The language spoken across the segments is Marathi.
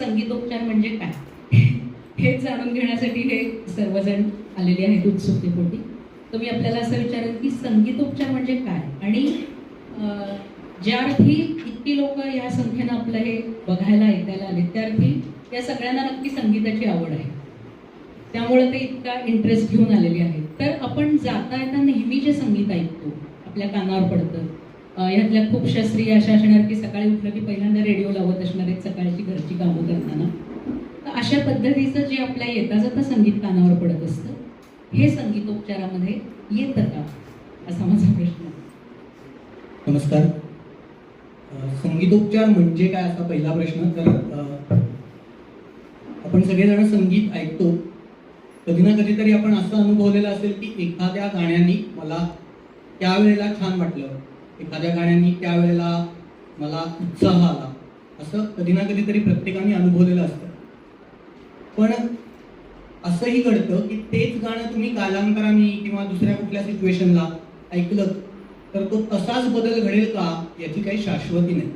संगीतोपचार म्हणजे काय हे जाणून घेण्यासाठी हे सर्वजण आलेले आहेत उत्सुकतेपोटी. तर मी आपल्याला असं विचारेन की संगीतोपचार म्हणजे काय, आणि ज्या अर्थी इतकी लोक या संख्येनं आपलं हे बघायला ऐकायला आले त्या अर्थी या सगळ्यांना नक्की संगीताची आवड आहे, त्यामुळे ते इतका इंटरेस्ट घेऊन आलेले आहेत. तर आपण जाता येता नेहमी जे संगीत ऐकतो आपल्या कानावर पडतं, ह्यातल्या खूपशा स्त्रिया अशा असणार की सकाळी उठलं की पहिल्यांदा रेडिओ लावत असणार आहेत सकाळची घरची कामं करताना. तर अशा पद्धतीचं जे आपल्या येता जाता संगीत कानावर पडत असतं, हे संगीतोपचारामध्ये येतं का, असा माझा प्रश्न आहे. नमस्कार. संगीतोपचार म्हणजे काय असा पहिला प्रश्न. तर आपण सगळेजण संगीत ऐकतो. कधी ना कधीतरी आपण असं अनुभवलेलं असेल की एखाद्या गाण्याने मला त्यावेळेला छान वाटलं, एखाद्या गाण्याने त्यावेळेला मला उत्साह आला, असं कधी ना कधीतरी प्रत्येकाने अनुभवलेलं असतं. पण असंही घडतं की तेच गाणं तुम्ही कालांतराने किंवा दुसऱ्या कुठल्या सिच्युएशनला ऐकलं तर तो तसाच बदल घडेल का याची काही शाश्वती नाही.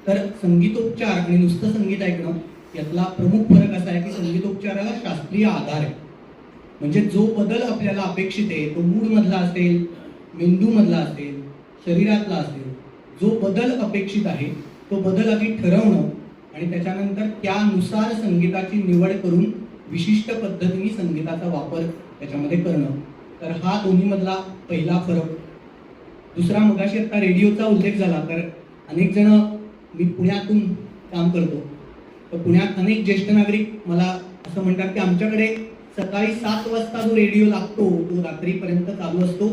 तर संगीतोपचार आणि नुसतं संगीत ऐकणं यातला प्रमुख फरक असा आहे की संगीतोपचाराला शास्त्रीय आधार आहे. म्हणजे जो बदल आपल्याला अपेक्षित आहे तो मूडमधला असेल, मेंदूमधला असेल, शरीरातला असेल, जो बदल अपेक्षित आहे तो बदल आधी ठरवणं आणि त्याच्यानंतर त्यानुसार संगीताची निवड करून विशिष्ट पद्धतीने संगीताचा वापर त्याच्यामध्ये करणं. तर हा दोन्हीमधला पहिला फरक. दुसरा, मगाशी आता रेडिओचा उल्लेख झाला, तर अनेक जण, मी पुण्यातून काम करतो, तर पुण्यात अनेक ज्येष्ठ नागरिक मला असं म्हणतात की आमच्याकडे सकाळी 7 वाजता जो रेडिओ लागतो तो रात्रीपर्यंत चालू असतो,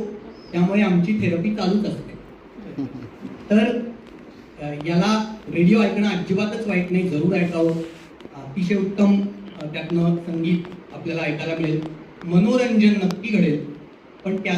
त्यामुळे आमची थेरपी चालूच असते. तर याला रेडिओ ऐकणं अजिबातच वाईट नाही, जरूर ऐकावं. अतिशय उत्तम त्यातनं संगीत आपल्याला ऐकायला मिळेल, मनोरंजन नक्की घडेल, पण त्याला